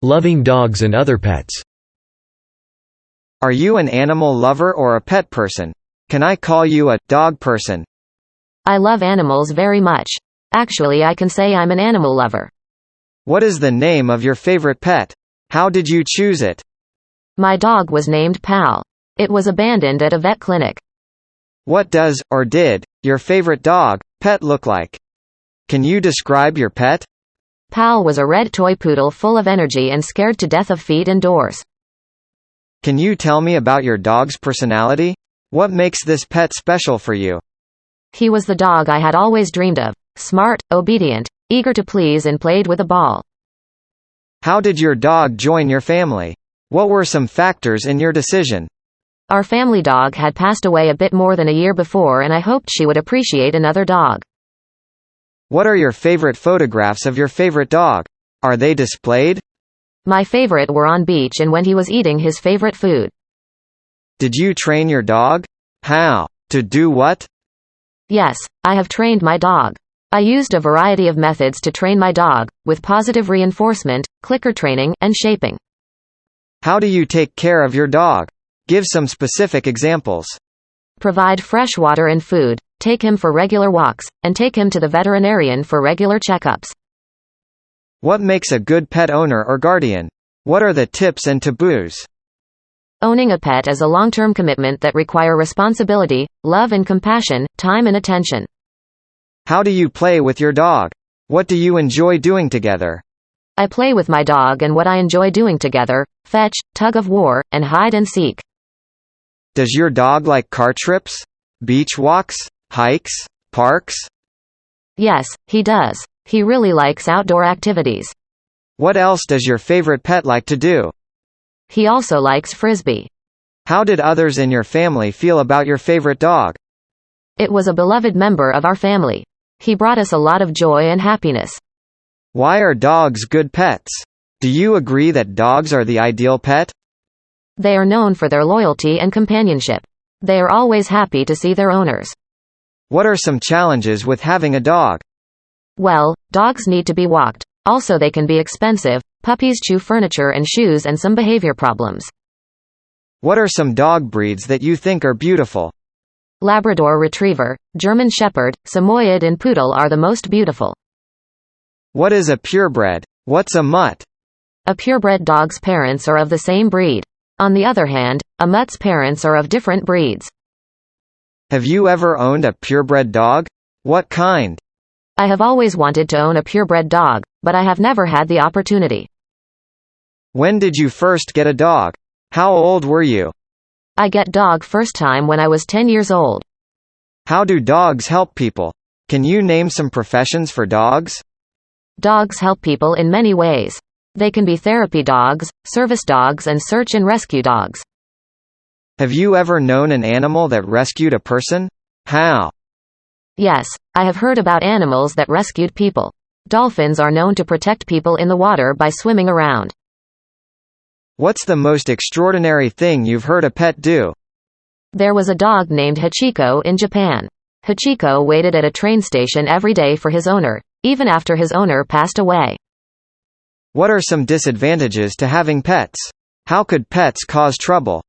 Loving dogs and other pets. Are you an animal lover or a pet person? Can I call you a dog person? I love animals very much. Actually, I can say I'm an animal lover. What is the name of your favorite pet? How did you choose it? My dog was named Pal. It was abandoned at a vet clinic. What does, or did, your favorite dog, pet look like? Can you describe your pet? Pal was a red toy poodle full of energy and scared to death of feet and doors. Can you tell me about your dog's personality? What makes this pet special for you? He was the dog I had always dreamed of. Smart, obedient, eager to please, and played with a ball. How did your dog join your family? What were some factors in your decision? Our family dog had passed away a bit more than a year before, and I hoped she would appreciate another dog. What are your favorite photographs of your favorite dog? Are they displayed? My favorite were on beach and when he was eating his favorite food. Did you train your dog? How? To do what? Yes, I have trained my dog. I used a variety of methods to train my dog, with positive reinforcement, clicker training, and shaping. How do you take care of your dog? Give some specific examples. Provide fresh water and food, take him for regular walks, and take him to the veterinarian for regular checkups. What makes a good pet owner or guardian? What are the tips and taboos? Owning a pet is a long-term commitment that require responsibility, love and compassion, time and attention. How do you play with your dog? What do you enjoy doing together? I play with my dog and what I enjoy doing together: fetch, tug of war, and hide and seek. Does your dog like car trips? Beach walks? Hikes? Parks? Yes, he does. He really likes outdoor activities. What else does your favorite pet like to do? He also likes frisbee. How did others in your family feel about your favorite dog? It was a beloved member of our family. He brought us a lot of joy and happiness. Why are dogs good pets? Do you agree that dogs are the ideal pet? They are known for their loyalty and companionship. They are always happy to see their owners. What are some challenges with having a dog? Well, dogs need to be walked. Also, they can be expensive. Puppies chew furniture and shoes, and some behavior problems. What are some dog breeds that you think are beautiful? Labrador Retriever, German Shepherd, Samoyed and Poodle are the most beautiful. What is a purebred? What's a mutt? A purebred dog's parents are of the same breed. On the other hand, a mutt's parents are of different breeds. Have you ever owned a purebred dog? What kind? I have always wanted to own a purebred dog, but I have never had the opportunity. When did you first get a dog? How old were you? I get dog first time when I was 10 years old. How do dogs help people? Can you name some professions for dogs? Dogs help people in many ways. They can be therapy dogs, service dogs, and search and rescue dogs. Have you ever known an animal that rescued a person? How? Yes, I have heard about animals that rescued people. Dolphins are known to protect people in the water by swimming around. What's the most extraordinary thing you've heard a pet do? There was a dog named Hachiko in Japan. Hachiko waited at a train station every day for his owner, even after his owner passed away. What are some disadvantages to having pets? How could pets cause trouble?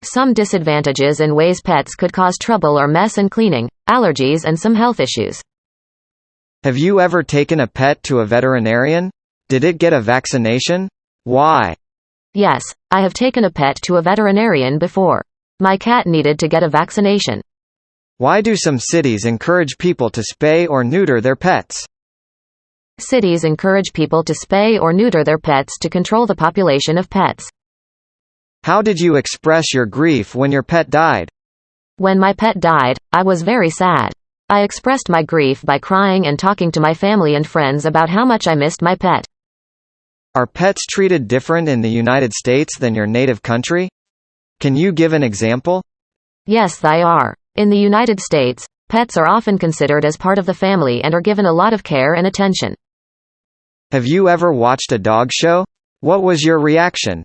Some disadvantages and ways pets could cause trouble are mess and cleaning, allergies, and some health issues. Have you ever taken a pet to a veterinarian? Did it get a vaccination? Why? Yes, I have taken a pet to a veterinarian before. My cat needed to get a vaccination. Why do some cities encourage people to spay or neuter their pets? Cities encourage people to spay or neuter their pets to control the population of pets. How did you express your grief when your pet died? When my pet died, I was very sad. I expressed my grief by crying and talking to my family and friends about how much I missed my pet. Are pets treated different in the United States than your native country? Can you give an example? Yes, they are. In the United States, pets are often considered as part of the family and are given a lot of care and attention. Have you ever watched a dog show? What was your reaction?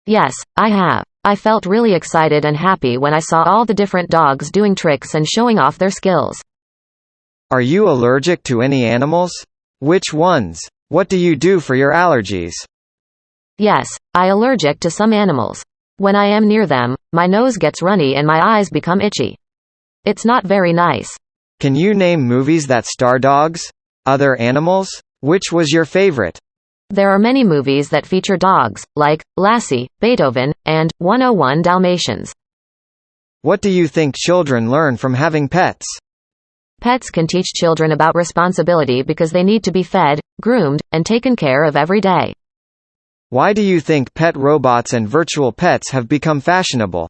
Yes, I have. I felt really excited and happy when I saw all the different dogs doing tricks and showing off their skills. Are you allergic to any animals? Which ones? What do you do for your allergies? Yes, I allergic to some animals. When I am near them, my nose gets runny and my eyes become itchy. It's not very nice. Can you name movies that star dogs? Other animals? Which was your favorite? There are many movies that feature dogs, like Lassie, Beethoven, and 101 Dalmatians. What do you think children learn from having pets? Pets can teach children about responsibility because they need to be fed, groomed, and taken care of every day. Why do you think pet robots and virtual pets have become fashionable?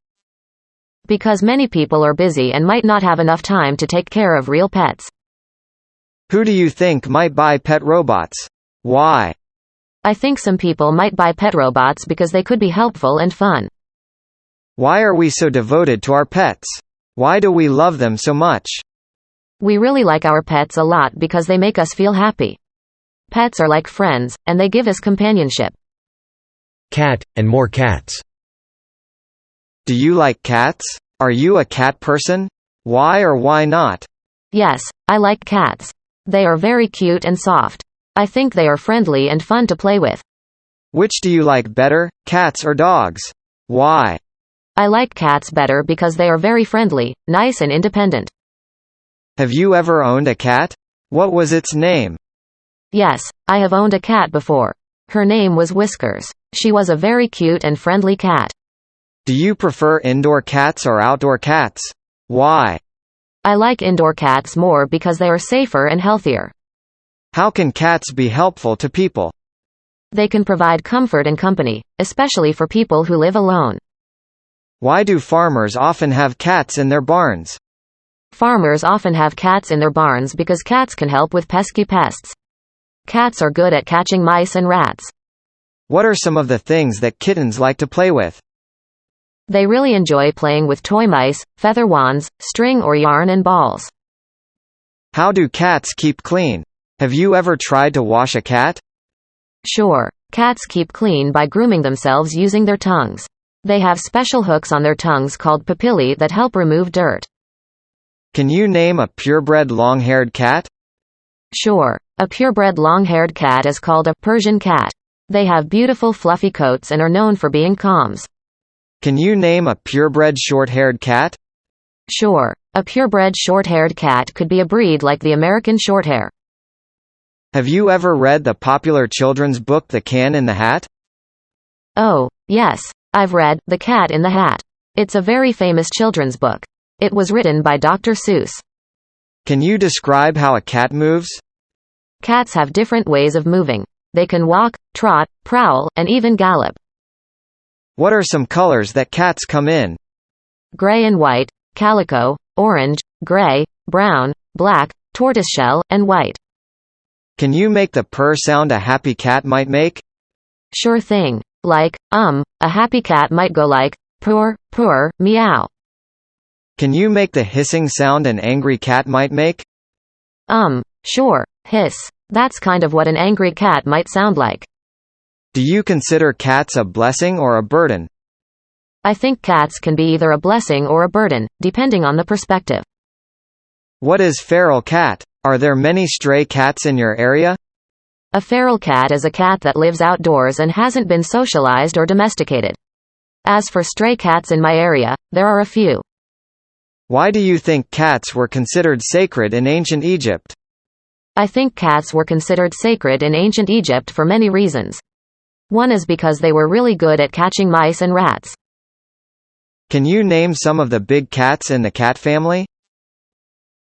Because many people are busy and might not have enough time to take care of real pets. Who do you think might buy pet robots? Why? I think some people might buy pet robots because they could be helpful and fun. Why are we so devoted to our pets? Why do we love them so much? We really like our pets a lot because they make us feel happy. Pets are like friends, and they give us companionship. Cat, and more cats. Do you like cats? Are you a cat person? Why or why not? Yes, I like cats. They are very cute and soft. I think they are friendly and fun to play with. Which do you like better, cats or dogs? Why? I like cats better because they are very friendly, nice and independent. Have you ever owned a cat? What was its name? Yes, I have owned a cat before. Her name was Whiskers. She was a very cute and friendly cat. Do you prefer indoor cats or outdoor cats? Why? I like indoor cats more because they are safer and healthier. How can cats be helpful to people? They can provide comfort and company, especially for people who live alone. Why do farmers often have cats in their barns? Farmers often have cats in their barns because cats can help with pesky pests. Cats are good at catching mice and rats. What are some of the things that kittens like to play with? They really enjoy playing with toy mice, feather wands, string or yarn and balls. How do cats keep clean? Have you ever tried to wash a cat? Sure, cats keep clean by grooming themselves using their tongues. They have special hooks on their tongues called papillae that help remove dirt. Can you name a purebred long-haired cat? Sure, a purebred long-haired cat is called a Persian cat. They have beautiful fluffy coats and are known for being calms. Can you name a purebred short-haired cat? Sure, a purebred short-haired cat could be a breed like the American Shorthair. Have you ever read the popular children's book The Can in the Hat? Oh, yes, I've read The Cat in the Hat. It's a very famous children's book. It was written by Dr. Seuss. Can you describe how a cat moves? Cats have different ways of moving. They can walk, trot, prowl, and even gallop. What are some colors that cats come in? Gray and white, calico, orange, gray, brown, black, tortoiseshell, and white. Can you make the purr sound a happy cat might make? Sure thing. Like, a happy cat might go like, purr, purr, meow. Can you make the hissing sound an angry cat might make? Sure, hiss. That's kind of what an angry cat might sound like. Do you consider cats a blessing or a burden? I think cats can be either a blessing or a burden, depending on the perspective. What is feral cat? Are there many stray cats in your area? A feral cat is a cat that lives outdoors and hasn't been socialized or domesticated. As for stray cats in my area, there are a few. Why do you think cats were considered sacred in ancient Egypt? I think cats were considered sacred in ancient Egypt for many reasons. One is because they were really good at catching mice and rats. Can you name some of the big cats in the cat family?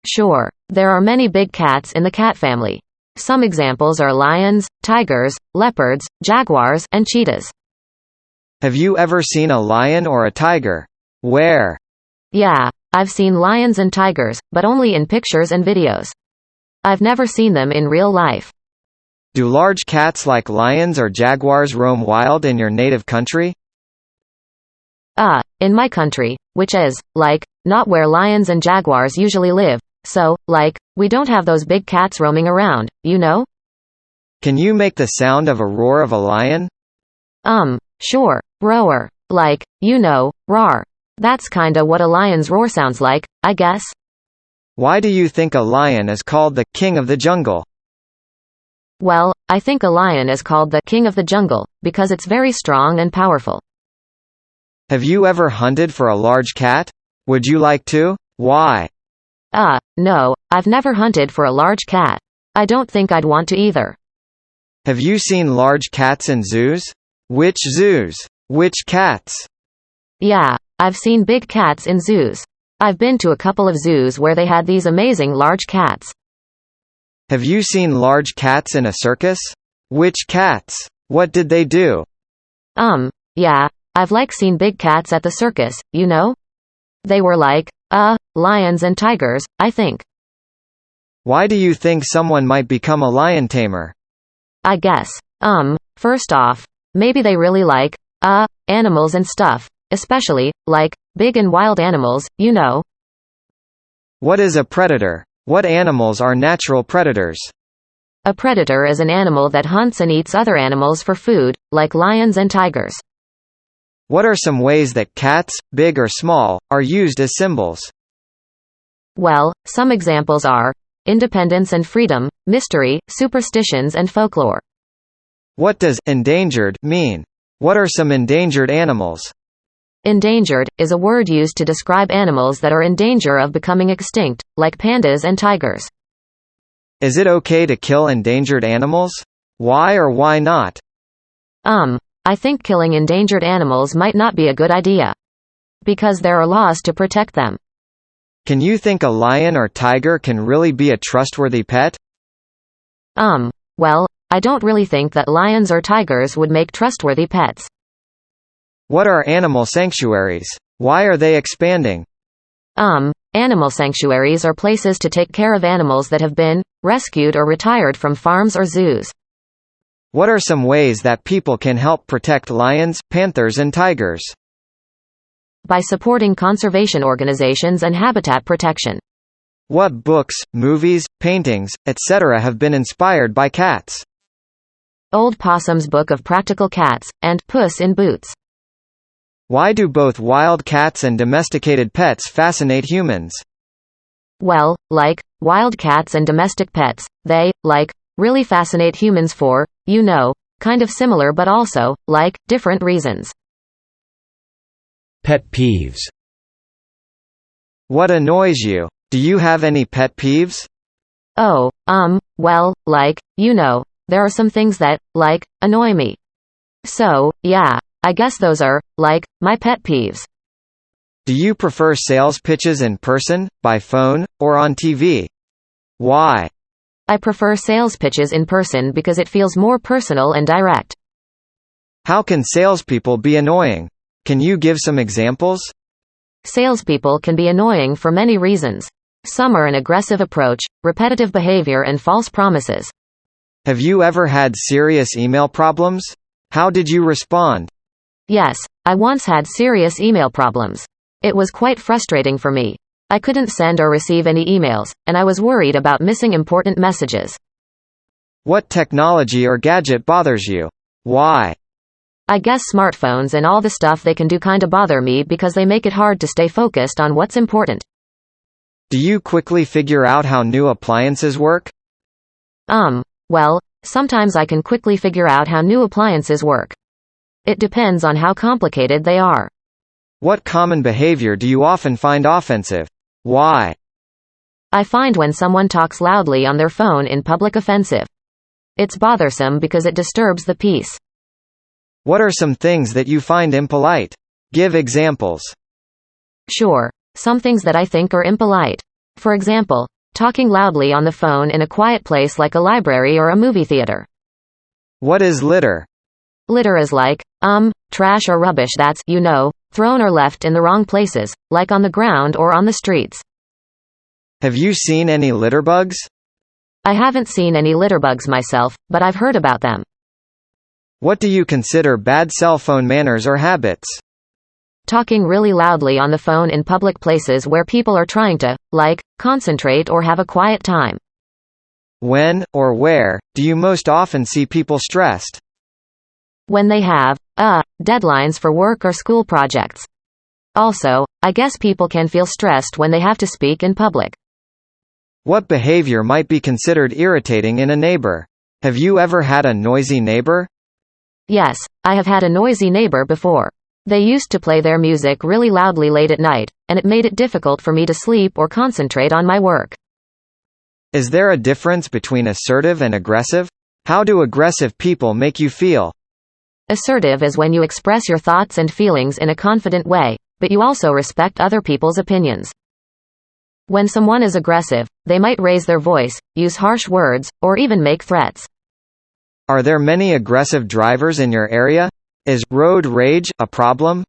Sure, there are many big cats in the cat family. Some examples are lions, tigers, leopards, jaguars, and cheetahs. Have you ever seen a lion or a tiger? Where? Yeah, I've seen lions and tigers, but only in pictures and videos. I've never seen them in real life. Do large cats like lions or jaguars roam wild in your native country? In my country, which is, not where lions and jaguars usually live, so, we don't have those big cats roaming around, you know? Can you make the sound of a roar of a lion? Sure, roar. Roar. That's kinda what a lion's roar sounds like, I guess. Why do you think a lion is called the king of the jungle? Well, I think a lion is called the king of the jungle, because it's very strong and powerful. Have you ever hunted for a large cat? Would you like to? Why? No, I've never hunted for a large cat. I don't think I'd want to either. Have you seen large cats in zoos? Which zoos? Which cats? Yeah, I've seen big cats in zoos. I've been to a couple of zoos where they had these amazing large cats. Have you seen large cats in a circus? Which cats? What did they do? Yeah, I've seen big cats at the circus, you know? They were lions and tigers, I think. Why do you think someone might become a lion tamer? I guess. First off, maybe they really like animals and stuff, especially, big and wild animals, you know. What is a predator? What animals are natural predators? A predator is an animal that hunts and eats other animals for food, like lions and tigers. What are some ways that cats, big or small, are used as symbols? Well, some examples are independence and freedom, mystery, superstitions and folklore. What does endangered mean? What are some endangered animals? Endangered is a word used to describe animals that are in danger of becoming extinct, like pandas and tigers. Is it okay to kill endangered animals? Why or why not? I think killing endangered animals might not be a good idea. Because there are laws to protect them. Can you think a lion or tiger can really be a trustworthy pet? Well, I don't really think that lions or tigers would make trustworthy pets. What are animal sanctuaries? Why are they expanding? Animal sanctuaries are places to take care of animals that have been rescued or retired from farms or zoos. What are some ways that people can help protect lions, panthers and tigers? By supporting conservation organizations and habitat protection. What books, movies, paintings, etc. have been inspired by cats? Old Possum's Book of Practical Cats, and Puss in Boots. Why do both wild cats and domesticated pets fascinate humans? Well, wild cats and domestic pets, they, really fascinate humans for, kind of similar but also, different reasons. Pet peeves. What annoys you? Do you have any pet peeves? Oh, well, there are some things that, annoy me. So, yeah, I guess those are, my pet peeves. Do you prefer sales pitches in person, by phone, or on TV? Why? I prefer sales pitches in person because it feels more personal and direct. How can salespeople be annoying? Can you give some examples? Salespeople can be annoying for many reasons. Some are an aggressive approach, repetitive behavior and false promises. Have you ever had serious email problems? How did you respond? Yes, I once had serious email problems. It was quite frustrating for me. I couldn't send or receive any emails, and I was worried about missing important messages. What technology or gadget bothers you? Why? I guess smartphones and all the stuff they can do kinda bother me because they make it hard to stay focused on what's important. Do you quickly figure out how new appliances work? Well, sometimes I can quickly figure out how new appliances work. It depends on how complicated they are. What common behavior do you often find offensive? Why? I find when someone talks loudly on their phone in public offensive. It's bothersome because it disturbs the peace. What are some things that you find impolite? Give examples. Sure, some things that I think are impolite. For example, talking loudly on the phone in a quiet place like a library or a movie theater. What is litter? Litter is trash or rubbish that's, thrown or left in the wrong places, like on the ground or on the streets. Have you seen any litterbugs? I haven't seen any litterbugs myself, but I've heard about them. What do you consider bad cell phone manners or habits? Talking really loudly on the phone in public places where people are trying to, concentrate or have a quiet time. When, or where, do you most often see people stressed? When they have, deadlines for work or school projects. Also, I guess people can feel stressed when they have to speak in public. What behavior might be considered irritating in a neighbor? Have you ever had a noisy neighbor? Yes, I have had a noisy neighbor before. They used to play their music really loudly late at night, and it made it difficult for me to sleep or concentrate on my work. Is there a difference between assertive and aggressive? How do aggressive people make you feel? Assertive is when you express your thoughts and feelings in a confident way, but you also respect other people's opinions. When someone is aggressive, they might raise their voice, use harsh words, or even make threats. Are there many aggressive drivers in your area? Is road rage a problem?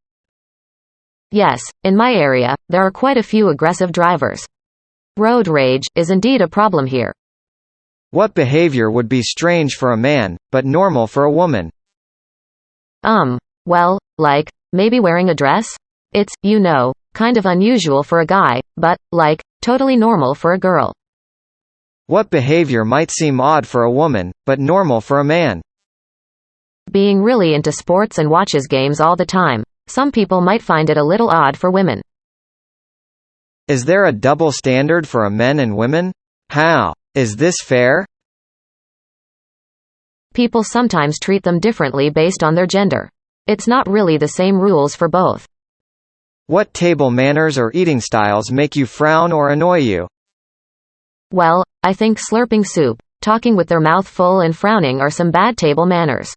Yes, in my area, there are quite a few aggressive drivers. Road rage is indeed a problem here. What behavior would be strange for a man, but normal for a woman? Well, like, maybe wearing a dress? It's, kind of unusual for a guy, but, like, totally normal for a girl. What behavior might seem odd for a woman, but normal for a man? Being really into sports and watches games all the time. Some people might find it a little odd for women. Is there a double standard for men and women? How? Is this fair? People sometimes treat them differently based on their gender. It's not really the same rules for both. What table manners or eating styles make you frown or annoy you? Well, I think slurping soup, talking with their mouth full and frowning are some bad table manners.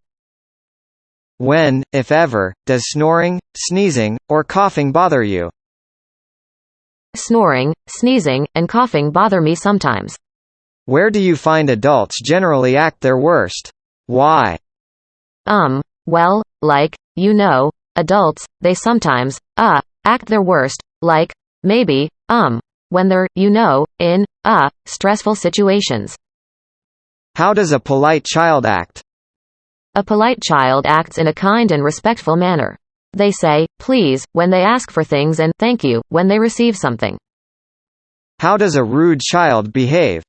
When, if ever, does snoring, sneezing, or coughing bother you? Snoring, sneezing, and coughing bother me sometimes. Where do you find adults generally act their worst? Why? Well, like, adults, they sometimes, act their worst, like, maybe, when they're, in, stressful situations. How does a polite child act? A polite child acts in a kind and respectful manner. They say, please, when they ask for things and thank you, when they receive something. How does a rude child behave?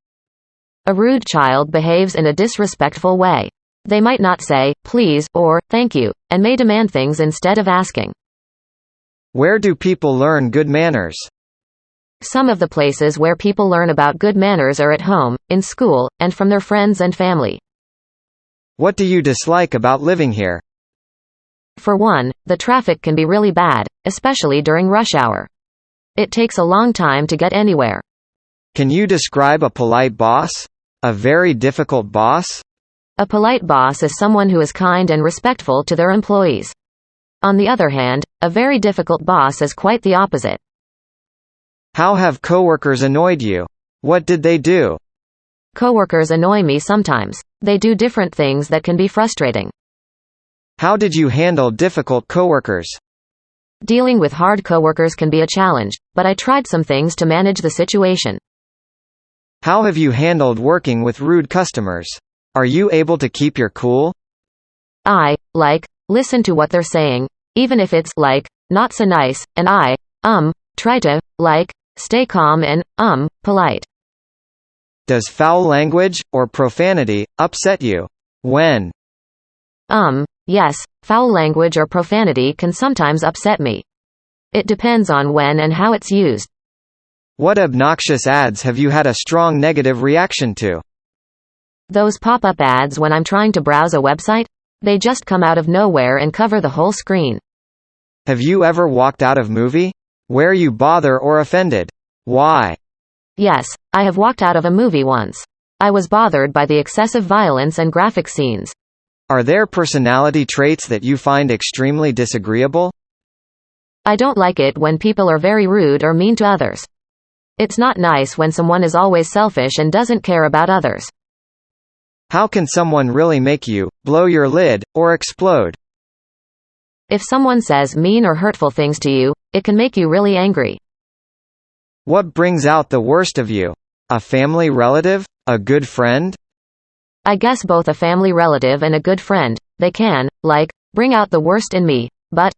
A rude child behaves in a disrespectful way. They might not say, please, or, thank you, and may demand things instead of asking. Where do people learn good manners? Some of the places where people learn about good manners are at home, in school, and from their friends and family. What do you dislike about living here? For one, the traffic can be really bad, especially during rush hour. It takes a long time to get anywhere. Can you describe a polite boss? A very difficult boss? A polite boss is someone who is kind and respectful to their employees. On the other hand, a very difficult boss is quite the opposite. How have coworkers annoyed you? What did they do? Coworkers annoy me sometimes. They do different things that can be frustrating. How did you handle difficult coworkers? Dealing with hard coworkers can be a challenge, but I tried some things to manage the situation. How have you handled working with rude customers? Are you able to keep your cool? I, listen to what they're saying, even if it's, not so nice, and I, try to, stay calm and, polite. Does foul language, or profanity, upset you? When? Yes, foul language or profanity can sometimes upset me. It depends on when and how it's used. What obnoxious ads have you had a strong negative reaction to? Those pop-up ads when I'm trying to browse a website? They just come out of nowhere and cover the whole screen. Have you ever walked out of movie? Were you bothered or offended? Why? Yes, I have walked out of a movie once. I was bothered by the excessive violence and graphic scenes. Are there personality traits that you find extremely disagreeable? I don't like it when people are very rude or mean to others. It's not nice when someone is always selfish and doesn't care about others. How can someone really make you blow your lid, or explode? If someone says mean or hurtful things to you, it can make you really angry. What brings out the worst of you? A family relative? A good friend? I guess both a family relative and a good friend. They can, bring out the worst in me. But,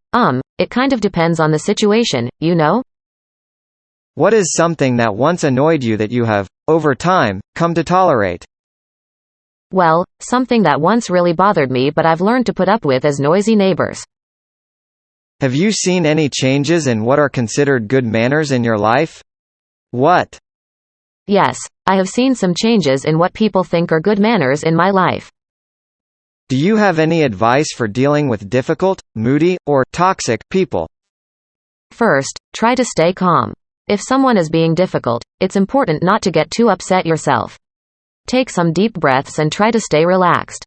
it kind of depends on the situation, What is something that once annoyed you that you have, over time, come to tolerate? Well, something that once really bothered me but I've learned to put up with is noisy neighbors. Have you seen any changes in what are considered good manners in your life? What? Yes, I have seen some changes in what people think are good manners in my life. Do you have any advice for dealing with difficult, moody, or toxic people? First, try to stay calm. If someone is being difficult, it's important not to get too upset yourself. Take some deep breaths and try to stay relaxed.